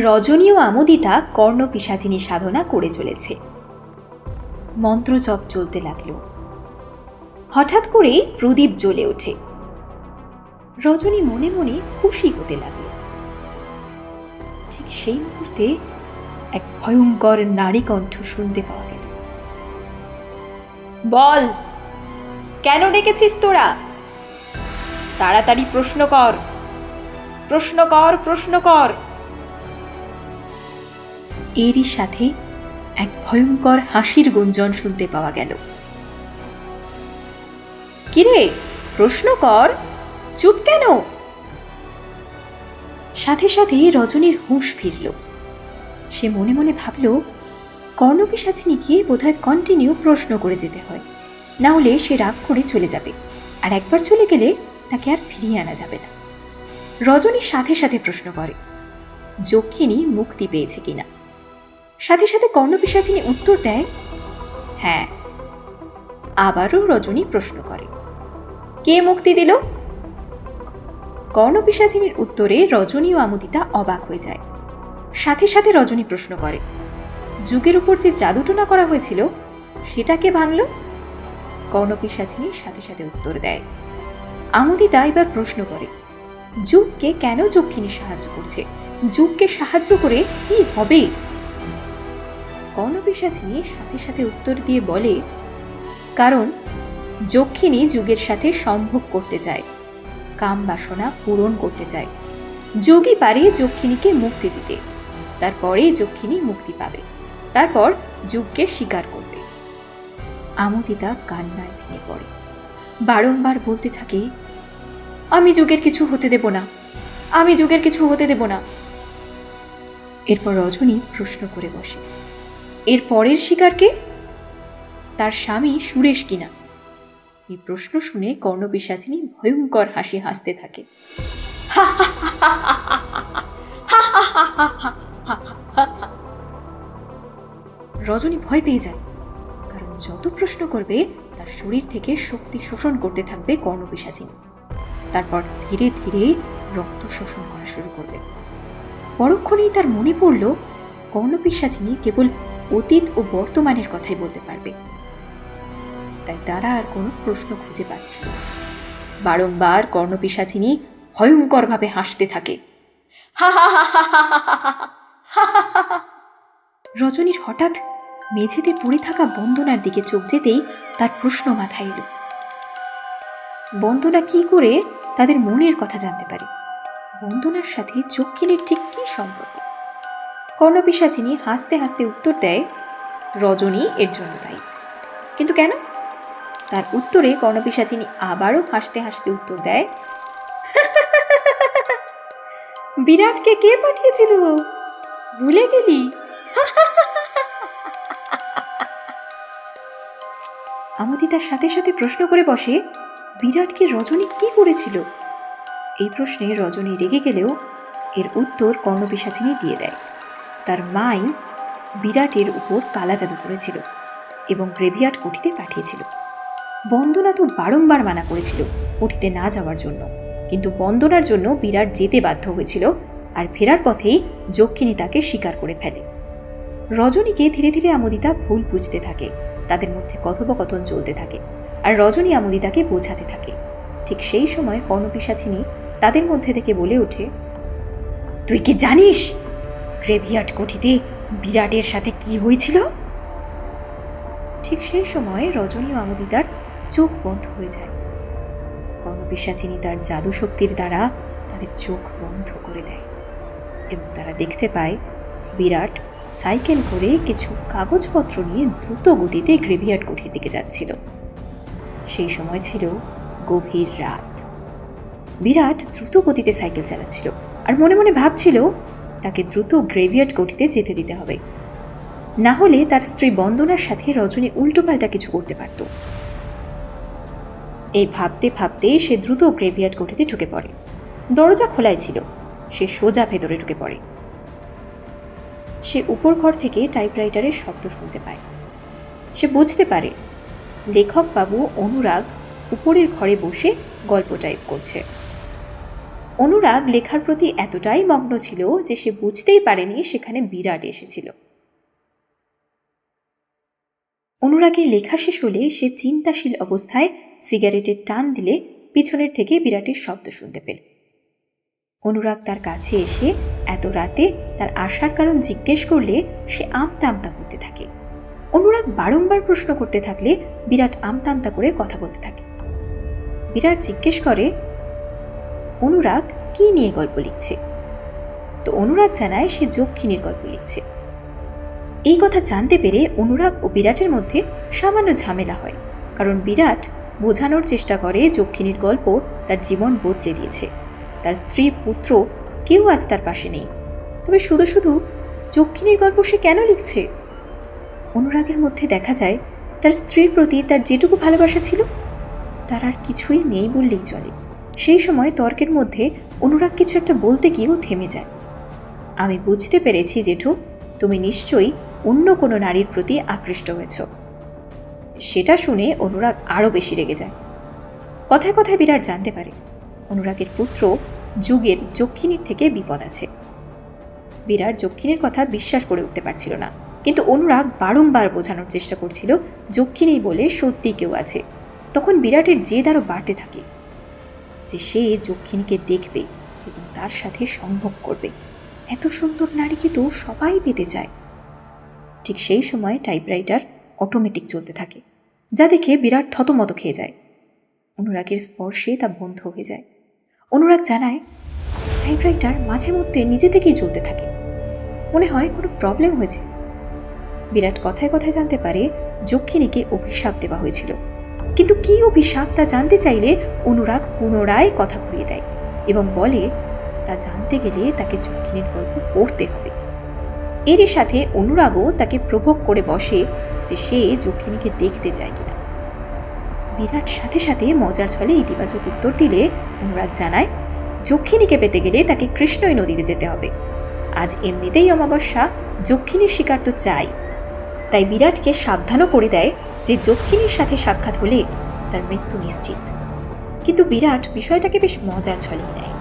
রজনী ও আমোদিতা কর্ণপিশাচিনী সাধনা করে চলেছে। মন্ত্রজপ চলতে লাগল। হঠাৎ করেই প্রদীপ জ্বলে ওঠে। রজনী মনে মনে খুশি হতে লাগল। ঠিক সেই মুহূর্তে এক ভয়ঙ্কর নারী কণ্ঠ শুনতে পাওয়া গেল। বল, কেন ডেকেছিস তোরা? তাড়াতাড়ি প্রশ্ন কর, প্রশ্ন কর, প্রশ্ন কর। এরই সাথে এক ভয়ঙ্কর হাসির গুঞ্জন শুনতে পাওয়া গেল। কিরে, প্রশ্ন কর, চুপ কেন? সাথে সাথে রজনীর হুঁশ ফিরল। সে মনে মনে ভাবল, কর্ণপিশাচিনীকে বোধহয় কন্টিনিউ প্রশ্ন করে যেতে হয়, না হলে সে রাগ করে চলে যাবে, আর একবার চলে গেলে তাকে আর ফিরিয়ে আনা যাবে না। রজনী সাথে সাথে প্রশ্ন করে, যক্ষিণী মুক্তি পেয়েছে কিনা। সাথে সাথে কর্ণপিশাচিনী উত্তর দেয়, হ্যাঁ। আবারও রজনী প্রশ্ন করে, কে মুক্তি দিল? কর্ণপিশাচিনীর উত্তরে রজনী ও আমোদিতা অবাক হয়ে যায়। সাথে সাথে রজনী প্রশ্ন করে, যুগের উপর যে জাদুটোনা করা হয়েছিল সেটা কে ভাঙল? কর্ণপিশাচিনী সাথে সাথে উত্তর দেয়। আমোদিতা এবার প্রশ্ন করে, যুগকে কেন যক্ষিণী সাহায্য করছে? যুগকে সাহায্য করে কি হবে? কর্ণপিশাচিনী সাথে সাথে উত্তর দিয়ে বলে, কারণ যক্ষিণী যুগের সাথে সম্ভোগ করতে চায়, কাম বাসনা পূরণ করতে চায়। যোগী পারে যক্ষিণীকে মুক্তি দিতে, তারপরে যক্ষিণী মুক্তি পাবে, তারপর যুগকে স্বীকার করবে। আমোদিতা কান্নায় ভেঙে পড়ে, বারংবার বলতে থাকে, আমি যুগের কিছু হতে দেব না, আমি যুগের কিছু হতে দেব না। এরপর রজনী প্রশ্ন করে বসে, এর পরের শিকারকে? তার স্বামী সুরেশ কিনা? এই প্রশ্ন শুনে কর্ণপিশাচিনী ভয়ঙ্কর হাসি হাসতে থাকে। রজনী ভয় পেয়ে যায়, কারণ যত প্রশ্ন করবে তার শরীর থেকে শক্তি শোষণ করতে থাকবে কর্ণপিশাচিনী। তারপর ধীরে ধীরে রক্ত শোষণ করা শুরু করবে। পরক্ষণেই তার মনে পড়ল, কর্ণপিশাচিনী কেবল অতীত ও বর্তমানের কথাই বলতে পারবে, তাই তারা আর কোনো প্রশ্ন খুঁজে পাচ্ছিল। বারংবার কর্ণপিশাচিনী ভয়ঙ্করভাবে হাসতে থাকে। রজনীর হঠাৎ মেঝেতে পড়ে থাকা বন্দনার দিকে চোখ যেতেই তার প্রশ্ন মাথায় এলো, বন্দনা কি করে তাদের মনের কথা জানতে পারে? বন্দনার সাথে যক্ষিণীর ঠিক কি সম্পর্ক? কর্ণপিশাচিনী হাসতে হাসতে উত্তর দেয়, রজনী এর জন্য দায়ী। কিন্তু কেন? তার উত্তরে কর্ণপিশাচিনী আবারও হাসতে হাসতে উত্তর দেয়, বিরাটকে কে পাঠিয়েছিল? ভুলে গেলি? আমোদিতার সাথে সাথে প্রশ্ন করে বসে, বিরাটকে রজনী কি করেছিল? এই প্রশ্নে রজনী রেগে গেলেও এর উত্তর কর্ণপিশাচিনী দিয়ে দেয়, তার মাই বিরাটের উপর কালা জাদু করেছিল এবং গ্রেভিয়ার্ড কুঠিতে পাঠিয়েছিল। বন্দনা তো বারংবার মানা করেছিল কুঠিতে না যাওয়ার জন্য, কিন্তু বন্দনার জন্য বিরাট যেতে বাধ্য হয়েছিল, আর ফেরার পথেই যক্ষিণী তাকে স্বীকার করে ফেলে। রজনীকে ধীরে ধীরে আমোদিতা ভুল বুঝতে থাকে, তাদের মধ্যে কথোপকথন চলতে থাকে, আর রজনী আমোদিতাকে বোঝাতে থাকে। ঠিক সেই সময় কর্ণপিশাচিনী তাদের মধ্যে থেকে বলে ওঠে, তুই কি জানিস গ্রেভিয়ার্ড কুঠিতে বিরাটের সাথে কি হয়েছিল? ঠিক সেই সময় রজনী ও আমোদিতার চোখ বন্ধ হয়ে যায়। কর্ণপিশাচিনী তার জাদু শক্তির দ্বারা তাদের চোখ বন্ধ করে দেয় এবং তারা দেখতে পায় বিরাট সাইকেল করে কিছু কাগজপত্র নিয়ে দ্রুত গতিতে গ্রেভিয়ার্ড কুঠির দিকে যাচ্ছিল। সেই সময় ছিল গভীর রাত। বিরাট দ্রুত গতিতে সাইকেল চালাচ্ছিল আর মনে মনে ভাবছিল তাকে দ্রুত গ্রেভিয়ার্ড কুঠিতে যেতে দিতে হবে, না হলে তার স্ত্রী বন্দনার সাথে রজনী উল্টোপাল্টা কিছু করতে পারত। এই ভাবতে ভাবতে সে দ্রুত গ্রেভিয়ার্ড কুঠিতে ঢুকে পড়ে। দরজা খোলাই ছিল, সে সোজা ভেতরে ঢুকে পড়ে। সে উপর ঘর থেকে টাইপরাইটারের শব্দ শুনতে পায়। সে বুঝতে পারে লেখক বাবু অনুরাগ উপরের ঘরে বসে গল্প টাইপ করছে। অনুরাগ লেখার প্রতি এতটাই মগ্ন ছিল যে সে বুঝতেই পারেনি সেখানে বিরাট এসেছিল। অনুরাগের লেখা শেষ হলে সে চিন্তাশীল অবস্থায় সিগারেটের টান দিলে পিছনের থেকে বিরাটের শব্দ শুনতে পেল। অনুরাগ তার কাছে এসে এত রাতে তার আসার কারণ জিজ্ঞেস করলে সে আমতা আমতা করতে থাকে। অনুরাগ বারংবার প্রশ্ন করতে থাকলে বিরাট আমতা আমতা করে কথা বলতে থাকে। বিরাট জিজ্ঞেস করে, অনুরাগ কি নিয়ে গল্প লিখছে? তো অনুরাগ জানায় সে যক্ষিণীর গল্প লিখছে। এই কথা জানতে পেরে অনুরাগ ও বিরাটের মধ্যে সামান্য ঝামেলা হয়, কারণ বিরাট বোঝানোর চেষ্টা করে যক্ষিণীর গল্প তার জীবন বদলে দিয়েছে, তার স্ত্রী পুত্র কেউ আজ তার পাশে নেই, তবে শুধু শুধু যক্ষিণীর গল্প সে কেন লিখছে? অনুরাগের মধ্যে দেখা যায় তার স্ত্রীর প্রতি তার যেটুকু ভালোবাসা ছিল তার আর কিছুই নেই বললেই চলে। সেই সময় তর্কের মধ্যে অনুরাগ কিছু একটা বলতে গিয়েও থেমে যায়। আমি বুঝতে পেরেছি জেঠু, তুমি নিশ্চয়ই অন্য কোনো নারীর প্রতি আকৃষ্ট হয়েছ। সেটা শুনে অনুরাগ আরও বেশি রেগে যায়। কথায় কথায় বিরাট জানতে পারে অনুরাগের পুত্র যুগের যক্ষিণীর থেকে বিপদ আছে। বিরাট যক্ষিণীর কথা বিশ্বাস করে উঠতে পারছিল না, কিন্তু অনুরাগ বারংবার বোঝানোর চেষ্টা করছিল যক্ষিণী বলে সত্যি কেউ আছে। তখন বিরাটের জেদ আরও বাড়তে থাকে যে সে যক্ষিণীকে দেখবে এবং তার সাথে সম্ভোগ করবে। এত সুন্দর নারীকে তো সবাই পেতে চায়। ঠিক সেই সময় টাইপরাইটার অটোমেটিক চলতে থাকে, যা দেখে বিরাট থতমত খেয়ে যায়। অনুরাগের স্পর্শে তা বন্ধ হয়ে যায়। অনুরাগ জানায় টাইপরাইটার মাঝে মধ্যে নিজে থেকেই চলতে থাকে, মনে হয় কোনো প্রবলেম হয়েছে। বিরাট কথায় কথায় জানতে পারে যক্ষিণীকে অভিশাপ দেওয়া হয়েছিল, কিন্তু কি অভিশাপ তা জানতে চাইলে অনুরাগ পুনরায় কথা ঘুরিয়ে দেয় এবং বলে তা জানতে গেলে তাকে যক্ষিণীর গল্প পড়তে হবে। এরই সাথে অনুরাগও তাকে প্রভোগ করে বসে যে সে যক্ষিণীকে দেখতে চায় কিনা। বিরাট সাথে সাথে মজার ছলে ইতিবাচক উত্তর দিলে অনুরাগ জানায় যক্ষিণীকে পেতে গেলে তাকে কৃষ্ণই নদীতে যেতে হবে। আজ এমনিতেই অমাবস্যা, যক্ষিণীর শিকার তো চাই। তাই বিরাটকে সাবধানও করে দেয় যে যক্ষিণীর সাথে সাক্ষাৎ হলে তার মৃত্যু নিশ্চিত। কিন্তু বিরাট বিষয়টাকে বেশ মজার ছলে নেয়।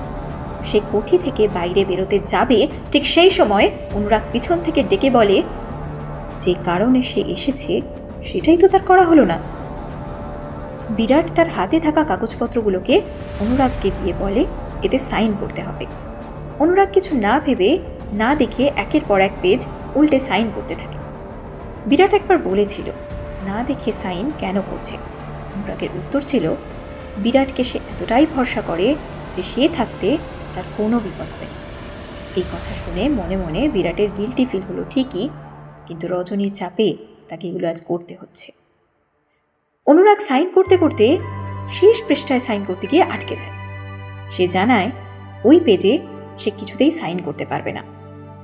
সে কোঠি থেকে বাইরে বেরোতে যাবে, ঠিক সেই সময় অনুরাগ পিছন থেকে ডেকে বলে যে কারণে সে এসেছে সেটাই তো তার করা হলো না। বিরাট তার হাতে থাকা কাগজপত্রগুলোকে অনুরাগকে দিয়ে বলে এতে সাইন করতে হবে। অনুরাগ কিছু না ভেবে না দেখে একের পর এক পেজ উল্টে সাইন করতে থাকে। বিরাট একবার বলেছিল না দেখে সাইন কেন করছে। অনুরাগের উত্তর ছিল বিরাটকে সে এতটাই ভরসা করে যে সে থাকতে তার কোনো বিপদ হবে না। এই কথা শুনে মনে মনে বিরাটের গিল্টি ফিল হলো ঠিকই, কিন্তু রজনীর চাপে তাকে এগুলো আজ করতে হচ্ছে। অনুরাগ সাইন করতে করতে শেষ পৃষ্ঠায় সাইন করতে গিয়ে আটকে যায়। সে জানায় ওই পেজে সে কিছুতেই সাইন করতে পারবে না,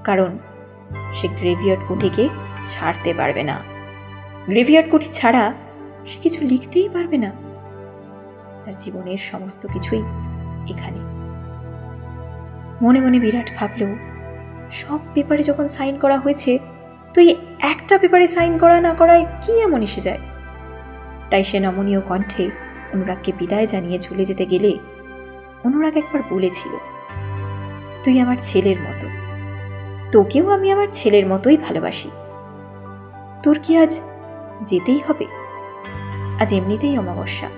কারণ সে গ্রেভিয়ার্ড কোঠিকে ছাড়তে পারবে না। গ্রেভিয়ার্ড কোঠি ছাড়া সে কিছু লিখতেই পারবে না। তার জীবনের সমস্ত কিছুই এখানে। মনে মনে বিরাট ভাবল সব পেপারে যখন সাইন করা হয়েছে তো এই একটা পেপারে সাইন করা না করায় কি এমন এসে যায়। তাই সে নমনীয় কণ্ঠে অনুরাগকে বিদায় জানিয়ে চলে যেতে গেলে অনুরাগ একবার বলেছিল তুই আমার ছেলের মতো, তোকেও আমি আমার ছেলের মতোই ভালোবাসি। তোর কি আজ যেতেই হবে? আজ এমনিতেই অমাবস্যা,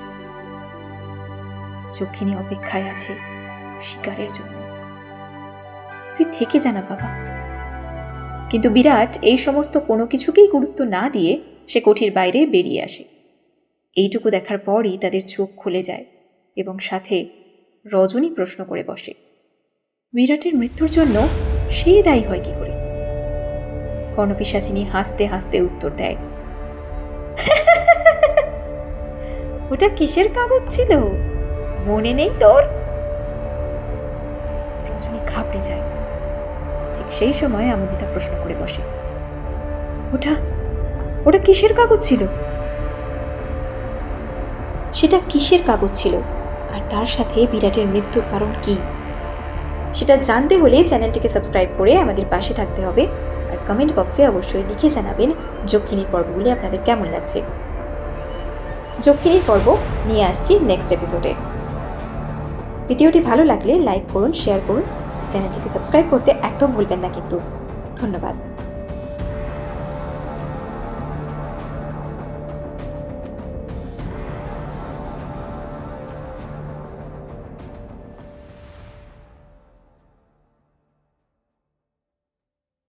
যক্ষিণী অপেক্ষায় আছে শিকারের জন্য, তুই থেকে জানা বাবা। কিন্তু বিরাট এই সমস্ত কোনো কিছুকেই গুরুত্ব না দিয়ে সে কোঠির বাইরে বেরিয়ে আসে। এইটুকু দেখার পরই তাদের চোখ খুলে যায় এবং সাথে রজনী প্রশ্ন করে বসে বিরাটের মৃত্যুর জন্য সে দায়ী হয় কি করে? কর্ণপিশাচিনী হাসতে হাসতে উত্তর দেয় ওটা কিসের কাগজ ছিল, মনে নেই তোর? রজনী ঘাবড়ে যায়। ঠিক সেই সময় আমোদিতা প্রশ্ন করে বসে ওটা ওটা কিসের কাগজ ছিল? সেটা কিসের কাগজ ছিল আর তার সাথে বিরাটের মৃত্যুর কারণ কি, সেটা জানতে হলে চ্যানেলটিকে সাবস্ক্রাইব করে আমাদের পাশে থাকতে হবে। আর কমেন্ট বক্সে অবশ্যই লিখে জানাবেন যক্ষিণীর পর্বগুলি আপনাদের কেমন লাগছে। যক্ষিণীর পর্ব নিয়ে আসছি নেক্সট এপিসোডে। ভিডিওটি ভালো লাগলে লাইক করুন, শেয়ার করুন, চ্যানেলটিকে সাবস্ক্রাইব করতে একদম ভুলবেন না কিন্তু। ধন্যবাদ।